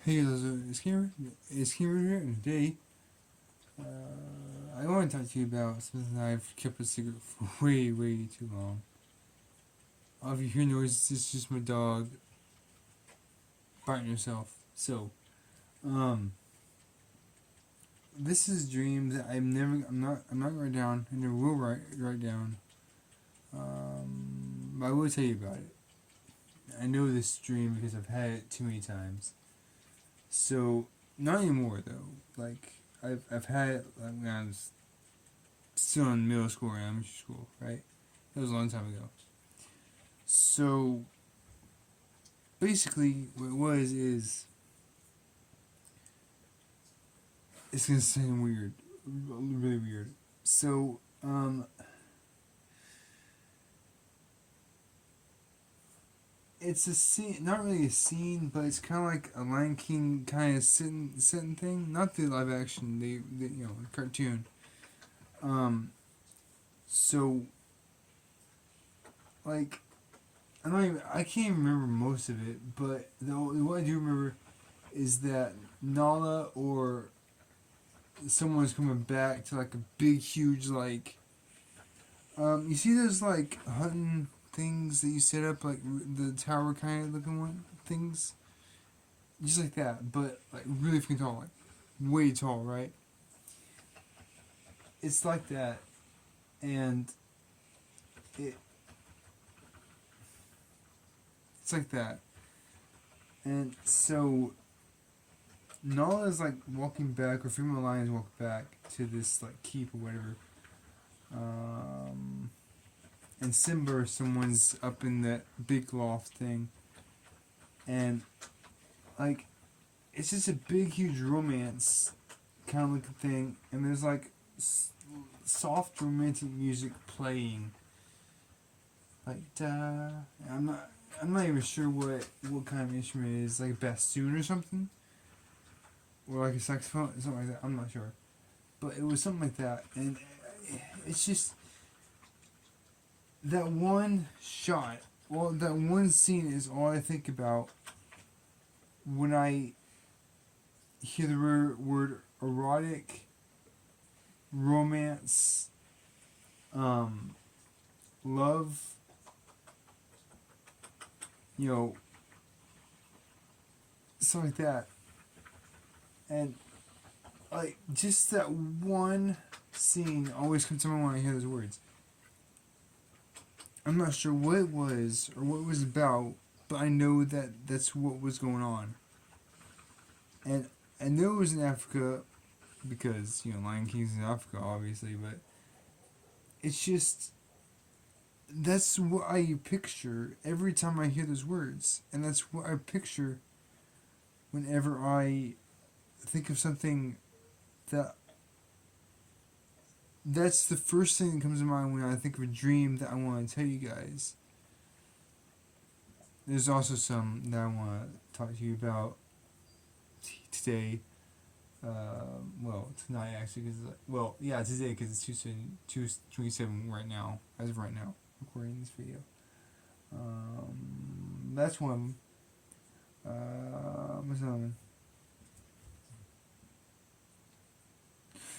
Hey, it's Cameron. It's Cameron here, and today I want to talk to you about something I've kept a secret for way, way too long. If you hear noises, it's just my dog biting herself. Um, this is a dream that I'm not write down, and never will write down. But I will tell you about it. I know this dream because I've had it too many times. So, not anymore though. Like, I've had it like when I was still in middle school or elementary school, right? That was a long time ago. So basically, what it was is it's gonna sound weird, really weird. So it's a scene, not really a scene, but it's kind of like a Lion King kind of sitting thing. Not the live action, the cartoon. Um, so like I can't even remember most of it, but what I do remember is that Nala or someone's coming back to like a big, huge you see those like hunting things that you set up like the tower kind of looking one things, just like that, but like really freaking tall, like way tall, right? It's like that, and it it's like that, and so Nala is like walking back, or female lions walk back to this like keep or whatever. Um, and Simba or someone's up in that big loft thing, and like it's just a big, huge romance kind of looking thing, and there's like soft romantic music playing, like da. I'm not. I'm not even sure what kind of instrument it is, like a bassoon or something, or like a saxophone, something like that. I'm not sure, but it was something like that, and it's just that one shot. Well, that one scene is all I think about when I hear the word erotic, romance, um, love, you know, something like that. And like just that one scene always comes to mind when I hear those words. I'm not sure what it was or what it was about, but I know that that's what was going on. And I know it was in Africa because Lion King's in Africa, obviously, but it's just that's what I picture every time I hear those words, and that's what I picture whenever I think of something that that's the first thing that comes to mind when I think of a dream that I want to tell you guys. There's also some that I want to talk to you about today. Well, tonight actually, today because it's 2:27 right now, as of right now, recording this video. That's one of them. What's another one?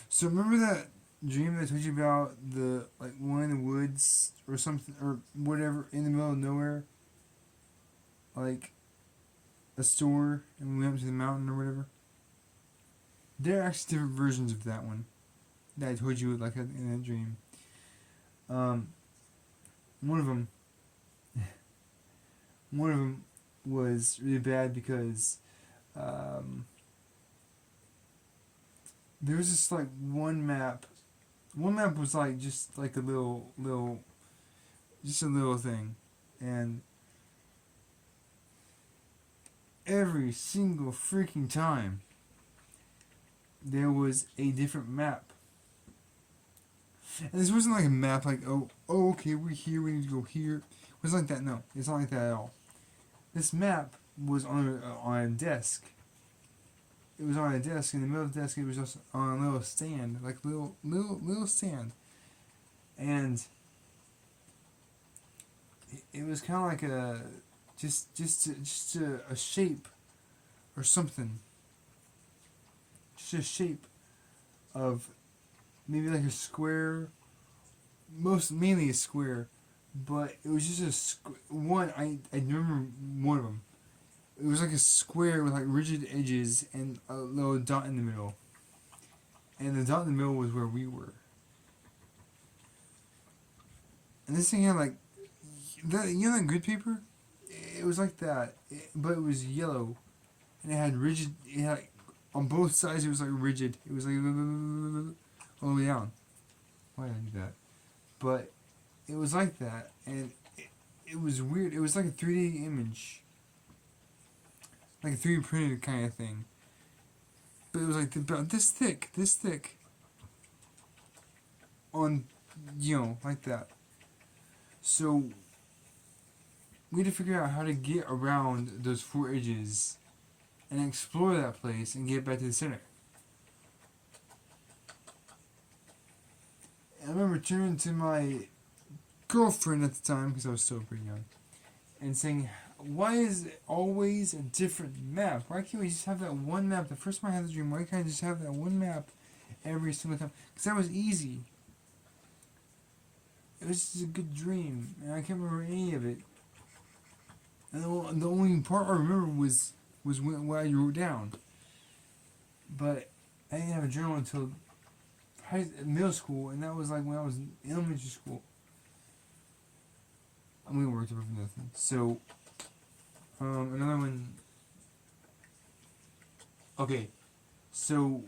So remember that dream that I told you about the like one in the woods or something or whatever in the middle of nowhere, like a store, and we went up to the mountain or whatever. There are actually different versions of that one that I told you like in that dream. Um, one of them, one of them was really bad because um, there was just like one map. One map was like just like a just a little thing, and every single freaking time there was a different map. And this wasn't like a map like okay, we're here, we need to go here. It wasn't like that. No, it's not like that at all. This map was on a desk. It was on a desk. In the middle of the desk, it was just on a little stand, like little stand, and it was kind of like a just a shape or something. Just a shape of maybe like a square, mainly a square, but it was just one. I remember one of them. It was like a square with like rigid edges and a little dot in the middle, and the dot in the middle was where we were. And this thing had like that, you know, that grid paper. It was like that, but it was yellow, and it had rigid. It had on both sides. It was like rigid. It was like all the way down. Why did I do that? But it was like that, and it was weird. It was like a 3D image, like a 3D printed kind of thing. But it was like about this thick, on, like that. So we had to figure out how to get around those four edges and explore that place and get back to the center. I remember turning to my girlfriend at the time, because I was still pretty young, and saying, why is it always a different map? Why can't we just have that one map? The first time I had the dream, why can't I just have that one map every single time? Because that was easy. It was just a good dream, and I can't remember any of it. And the only part I remember was what I wrote down. But I didn't have a journal until middle school, and that was like when I was in elementary school. I'm gonna work for nothing. So, another one. Okay, so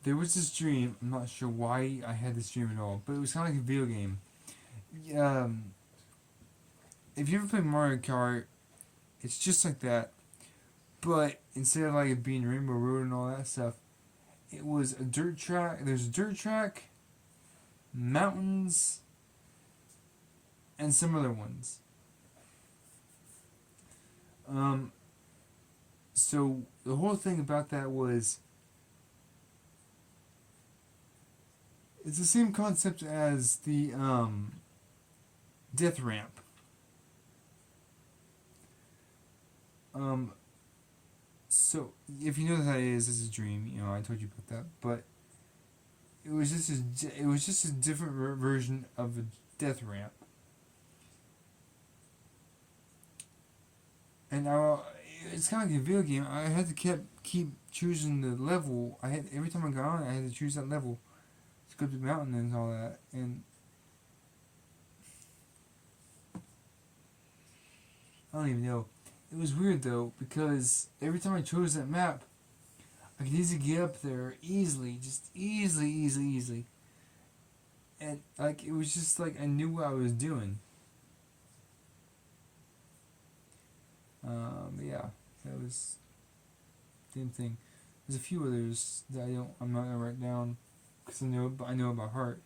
there was this dream. I'm not sure why I had this dream at all, but it was kind of like a video game. If you ever played Mario Kart, it's just like that, but instead of like it being Rainbow Road and all that stuff, it was a dirt track. There's a dirt track, mountains, and some other ones. So the whole thing about that was, it's the same concept as the death ramp. So if you know what that is, it's a dream. I told you about that, but it was just a different version of a death ramp. And it's kind of like a video game. I had to keep choosing the level. Every time I got on, I had to choose that level to go up the mountain and all that. And I don't even know. It was weird though, because every time I chose that map, I could easily get up there easily, just easily. And like it was just like I knew what I was doing. Yeah, that was the same thing. There's a few others that I'm not gonna write down because I know about heart.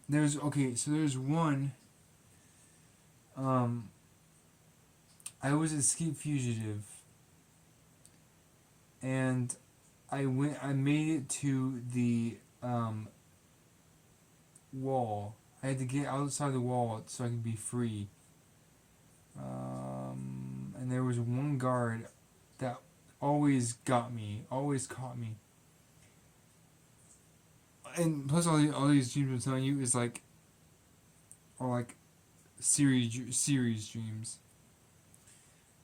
There's one. I was an escape fugitive, and I made it to the wall. I had to get outside the wall so I could be free. And there was one guard that always caught me. And plus, all these dreams I'm telling you are like series dreams.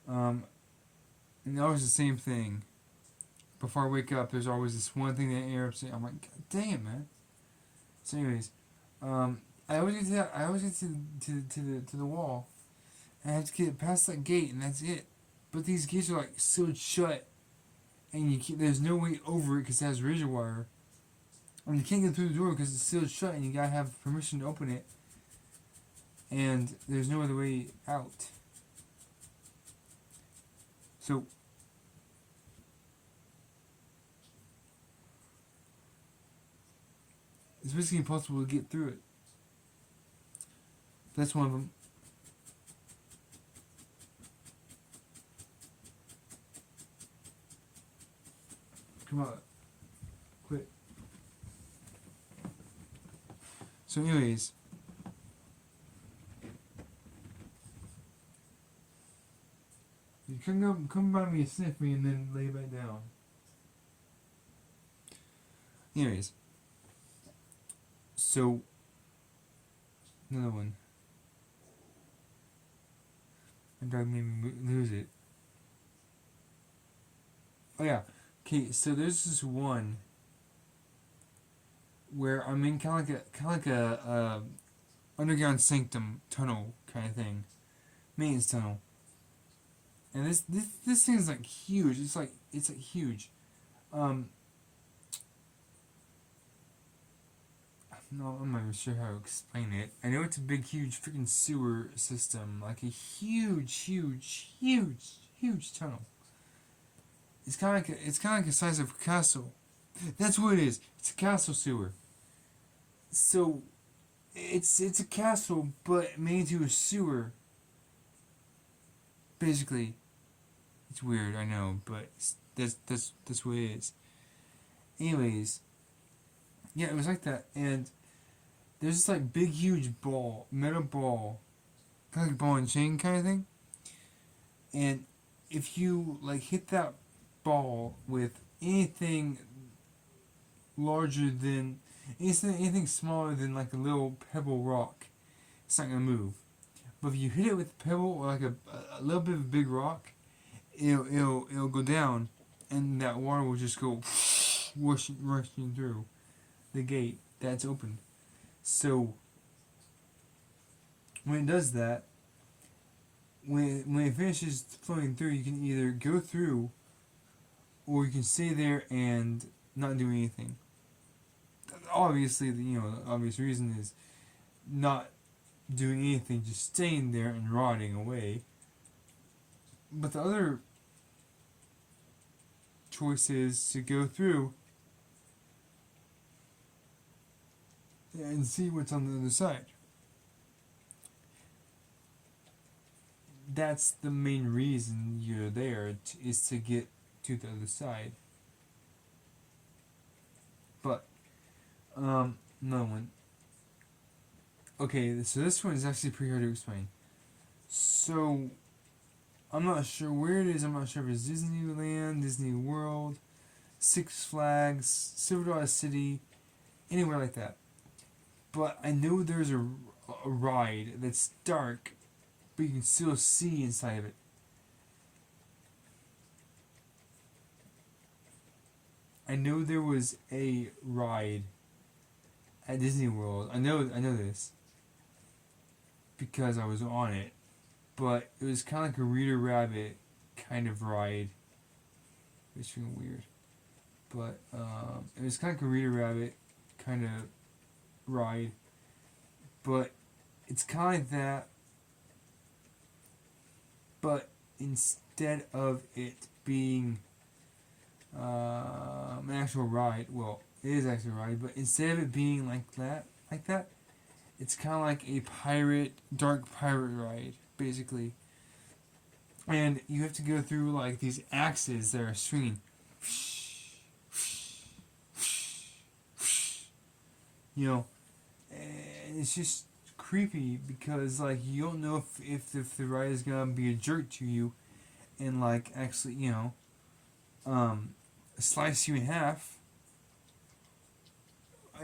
And they're always the same thing. Before I wake up, there's always this one thing that interrupts me. I'm like, God dang it, man. So, anyways, I always get to that. I always get to the wall, and I have to get past that gate, and that's it. But these gates are like sealed shut, and there's no way over it because it has razor wire. And you can't get through the door because it's sealed shut, and you gotta have permission to open it. And there's no other way out. So it's basically impossible to get through it. That's one of them. Come on. Quit. So anyways. You come by me and sniff me and then lay back down. Anyways, so another one. My dog made me lose it. Oh yeah. Okay, so there's this one where I'm in kind of like a underground sanctum tunnel kind of thing, maintenance tunnel. And this thing's like huge. It's like huge. Um, no, I'm not even sure how to explain it. I know it's a big, huge freaking sewer system, like a huge tunnel. It's kind of like the size of a castle. That's what it is. It's a castle sewer. So, it's a castle, but made into a sewer. Basically, it's weird, I know, but that's what it is. Anyways, yeah, it was like that, and there's this like big, huge ball, metal ball, kind of like a ball and chain kind of thing. And if you like hit that ball with anything larger than anything smaller than like a little pebble rock, it's not gonna move. But if you hit it with a pebble or like a little bit of a big rock, it'll go down, and that water will just go rushing through the gate that's open. So when it does that, when it finishes flowing through, you can either go through, or you can stay there and not do anything. Obviously, the obvious reason is not doing anything, just staying there and rotting away. But the other choice is to go through and see what's on the other side. That's the main reason you're there, is to get to the other side. But another one. Okay, so this one is actually pretty hard to explain. So I'm not sure where it is. I'm not sure if it's Disneyland, Disney World, Six Flags, Silver City, anywhere like that. But I know there's a ride that's dark, but you can still see inside of it. I know there was a ride at Disney World. I know this because I was on it, but it was kind of like a Reader Rabbit kind of ride. It's feeling weird, but it was kind of like a Reader Rabbit kind of ride, but it's kind of like that, but instead of it being an actual ride, well, it is actually a ride, but instead of it being like that, it's kind of like a dark pirate ride, basically. And you have to go through like these axes that are swinging. And it's just creepy because like you don't know if the ride is gonna be a jerk to you, and like actually slice you in half.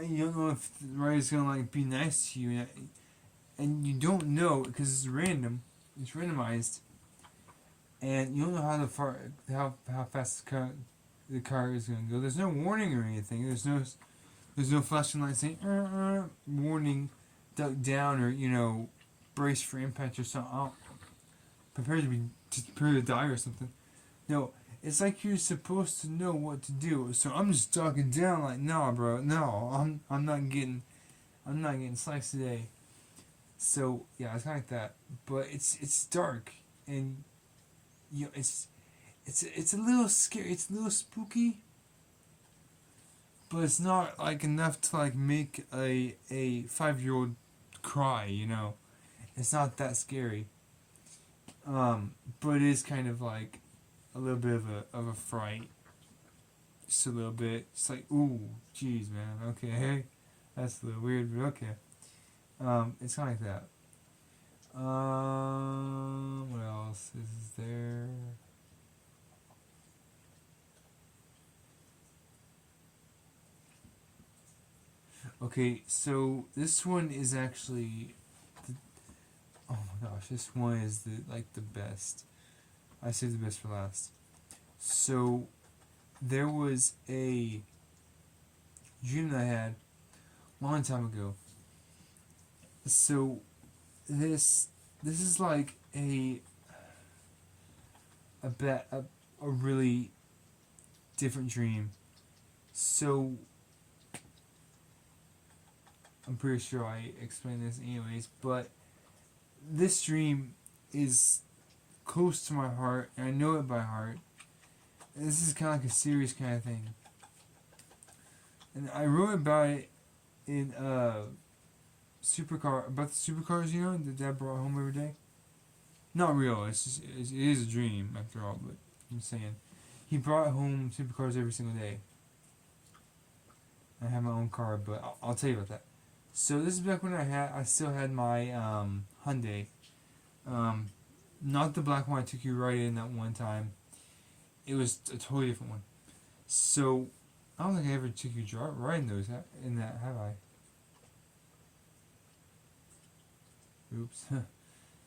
You don't know if the ride is gonna like be nice to you, and you don't know because it's random. It's randomized, and you don't know how fast the car is gonna go. There's no warning or anything. There's no flashing light saying warning, duck down, or brace for impact or something. Prepare to die or something. No, it's like you're supposed to know what to do. So I'm just ducking down like, nah, bro, no, I'm not getting sliced today. So yeah, it's kind of like that, but it's dark, and it's a little scary. It's a little spooky, but it's not like enough to like make a 5-year-old cry. It's not that scary. But it is kind of like a little bit of a fright. Just a little bit. It's like, ooh, jeez, man. Okay, that's a little weird, but okay. It's kind of like that. What else is there? Okay, so this one is actually, the, oh my gosh, this one is the best. I saved the best for last. So there was a dream that I had a long time ago. So this this is like a really different dream. So I'm pretty sure I explained this anyways, but this dream is close to my heart, and I know it by heart. And this is kind of like a serious kind of thing, and I wrote about it in supercar about the supercars, that Dad brought home every day. Not real. It is a dream after all, but I'm saying he brought home supercars every single day. I have my own car, but I'll tell you about that. So this is back when I still had my Hyundai, um, not the black one I took you right in that one time. It was a totally different one. So I don't think I ever took you right in those in that, have I? Oops.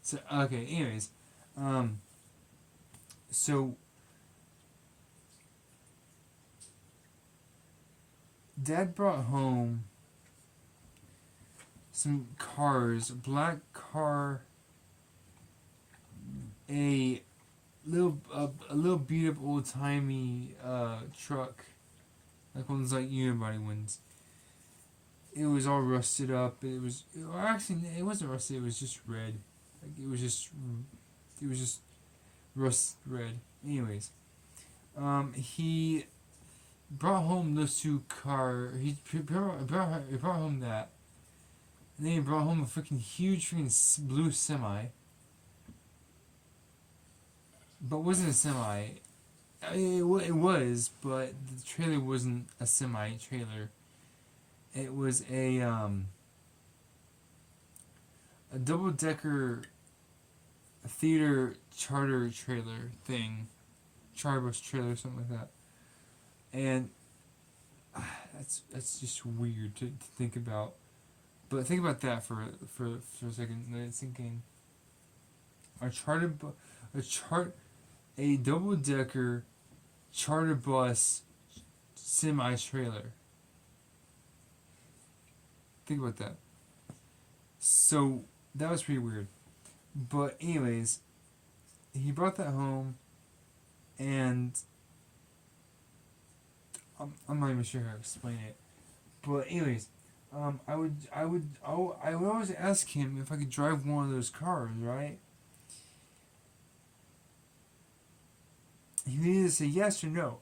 So okay. Anyways, um, so Dad brought home some cars, a black car, a little beat up old timey truck, like one of those like unibody ones. It was all rusted up. Actually it wasn't rusted. It was just red. Like it was just rust red. Anyways, he brought home those two car. He brought home that. And then he brought home a freaking huge freaking blue semi. But it wasn't a semi. It was, but the trailer wasn't a semi trailer. It was a double decker theater charter trailer thing, charter bus trailer, something like that. And that's just weird to think about. But think about that for a second. It's thinking a charter a a double decker charter bus semi trailer. Think about that. So that was pretty weird. But anyways, he brought that home, and I'm not even sure how to explain it. But anyways, I would always ask him if I could drive one of those cars, right? He would either say yes or no.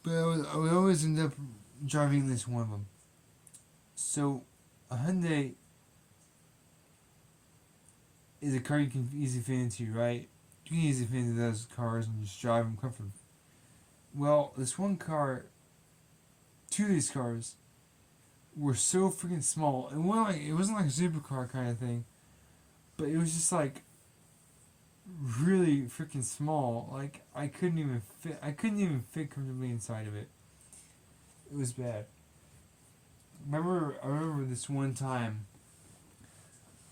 But I would always end up driving at least one of them. So, a Hyundai is a car you can easily fit into, right? You can easily fit into those cars and just drive them comfortably. Well, this one car, two of these cars, were so freaking small. It wasn't like a supercar kind of thing, but it was just like really freaking small. Like I couldn't even fit. I couldn't even fit comfortably inside of it. It was bad. I remember this one time.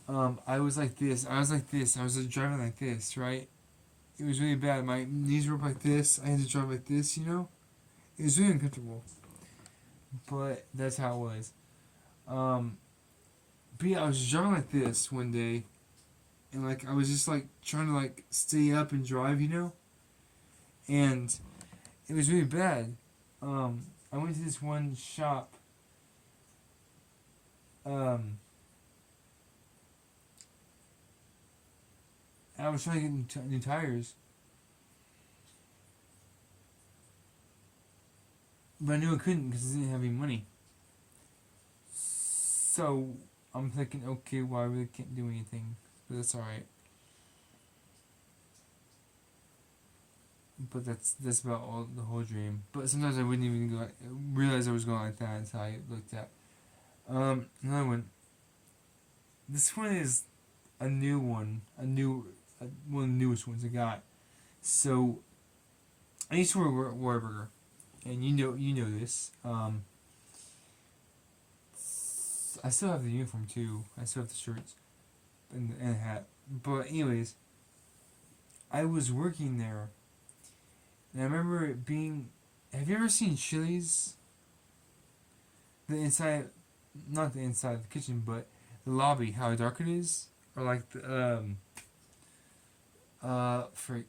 I was like this. I was like this. I was driving like this, right? It was really bad. My knees were up like this. I had to drive like this. It was really uncomfortable. But that's how it was. Um, but yeah, I was driving like this one day, and like I was just like trying to like stay up and drive, and it was really bad. I went to this one shop. I was trying to get new tires, but I knew I couldn't because I didn't have any money. So I'm thinking, okay, well I really can't do anything, but that's all right. But that's about all the whole dream. But sometimes I wouldn't even realize I was going like that until I looked at. Another one. This one is a new one, one of the newest ones I got. So I used to work at Whataburger, and you know this. I still have the uniform too. I still have the shirts and the hat. But anyways, I was working there, and I remember it being. Have you ever seen Chili's? The inside, not the inside of the kitchen, but the lobby. How dark it is, or like the for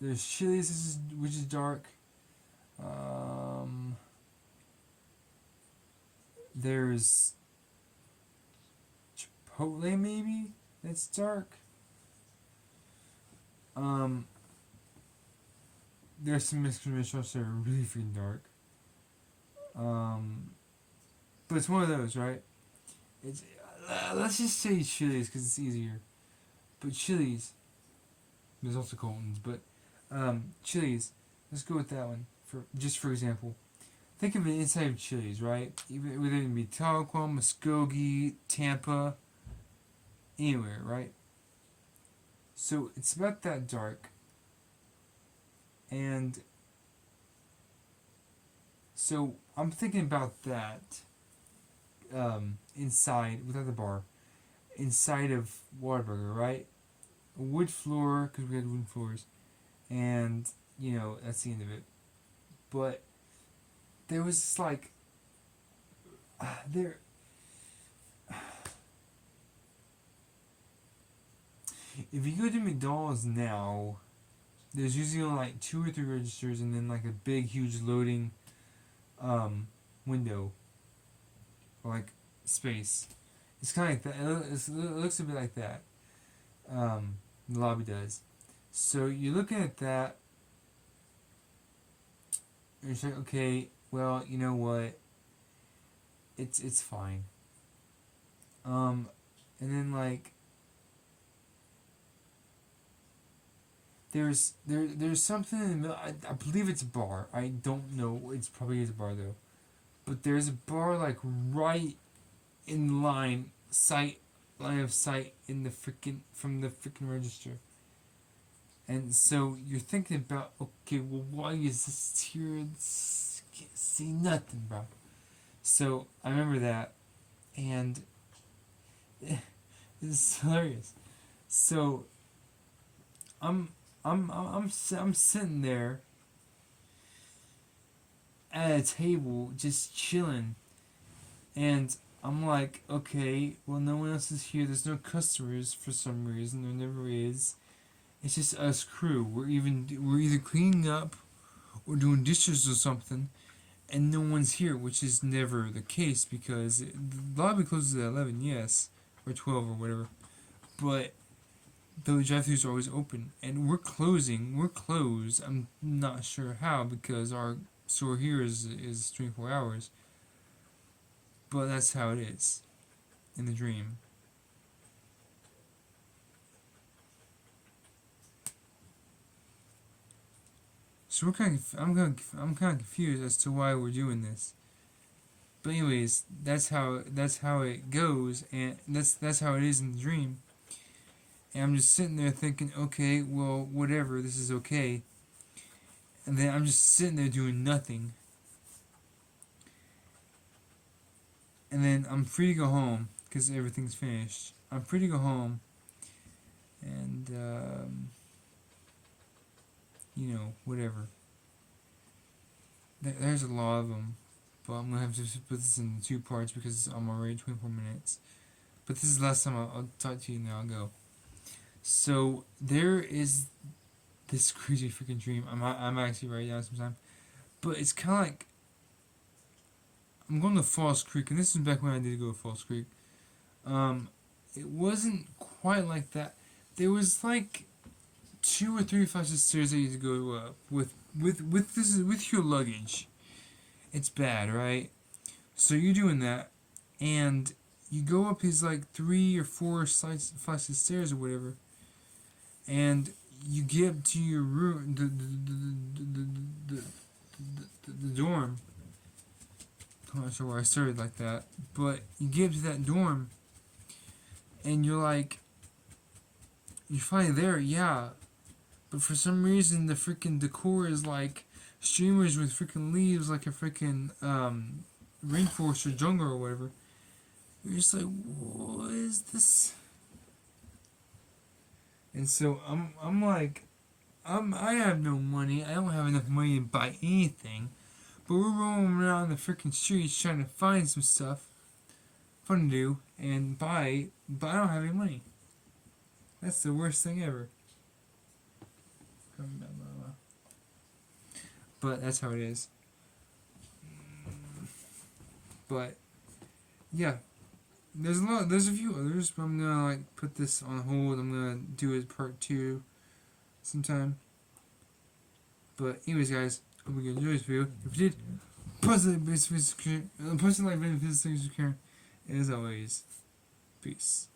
there's Chili's, which is dark. Um, there's Chipotle maybe that's dark. Um, there's some Mexican restaurants that are really freaking dark. Um, but it's one of those, right? It's let's just say Chili's because it's easier. But Chili's, there's also Colton's, but Chili's. Let's go with that one for example. Think of it inside of Chili's, right? Even whether it be Tahlequah, Muskogee, Tampa, anywhere, right? So it's about that dark, and so I'm thinking about that inside without the bar, inside of Whataburger, right? A wood floor because we had wooden floors, and that's the end of it. But there was this, like there. If you go to McDonald's now, there's usually only like 2 or 3 registers, and then like a big, huge loading window, or like space. It's kind of like that. It looks a bit like that. The lobby does. So you're looking at that, and you're saying, okay, well, you know what? It's fine. And then like there's something in the middle. I believe it's a bar. I don't know. It's probably is a bar though. But there's a bar like right in line of sight in the freaking from the freaking register. And so you're thinking about, okay, well, why is this here? Can't see nothing, bro. So I remember that, and it's hilarious. So I'm sitting there at a table just chilling, and I'm like, okay, well, no one else is here. There's no customers for some reason. There never is. It's just us crew. We're either cleaning up or doing dishes or something, and no one's here, which is never the case because the lobby closes at 11, yes, or 12 or whatever, but the drive-thrus are always open, and we're closing. We're closed. I'm not sure how because our store here is 24 hours, but that's how it is in the dream. So I'm kind of confused as to why we're doing this. But anyways, that's how it goes, and that's how it is in the dream. And I'm just sitting there thinking, okay, well, whatever, this is okay. And then I'm just sitting there doing nothing. And then I'm free to go home because everything's finished. I'm free to go home, and whatever. There's a lot of them, but I'm gonna have to put this in 2 parts because I'm already 24 minutes. But this is the last time I'll talk to you, and then I'll go. So there is this crazy freaking dream. I'm actually writing down sometime, but it's kind of like I'm going to Falls Creek, and this is back when I did go to Falls Creek. It wasn't quite like that. There was like 2 or 3 flights of stairs that you had to go up with your luggage. It's bad, right? So you're doing that, and you go up these like 3 or 4 flights of stairs or whatever, and you get up to your room, the dorm. I'm not sure why I started like that, but you get up to that dorm, and you're finally there, yeah, but for some reason the freaking decor is like streamers with freaking leaves like a freaking rainforest or jungle or whatever. You're just like, what is this? And so I'm like, I have no money. I don't have enough money to buy anything. But we're rolling around the freaking streets trying to find some stuff fun to do and buy, but I don't have any money. That's the worst thing ever. But that's how it is. But yeah, there's a few others, but I'm gonna like put this on hold. I'm gonna do it part 2 sometime. But anyways, guys, hope you enjoyed this video. If you did, post a like button, post a like button, as always. Peace.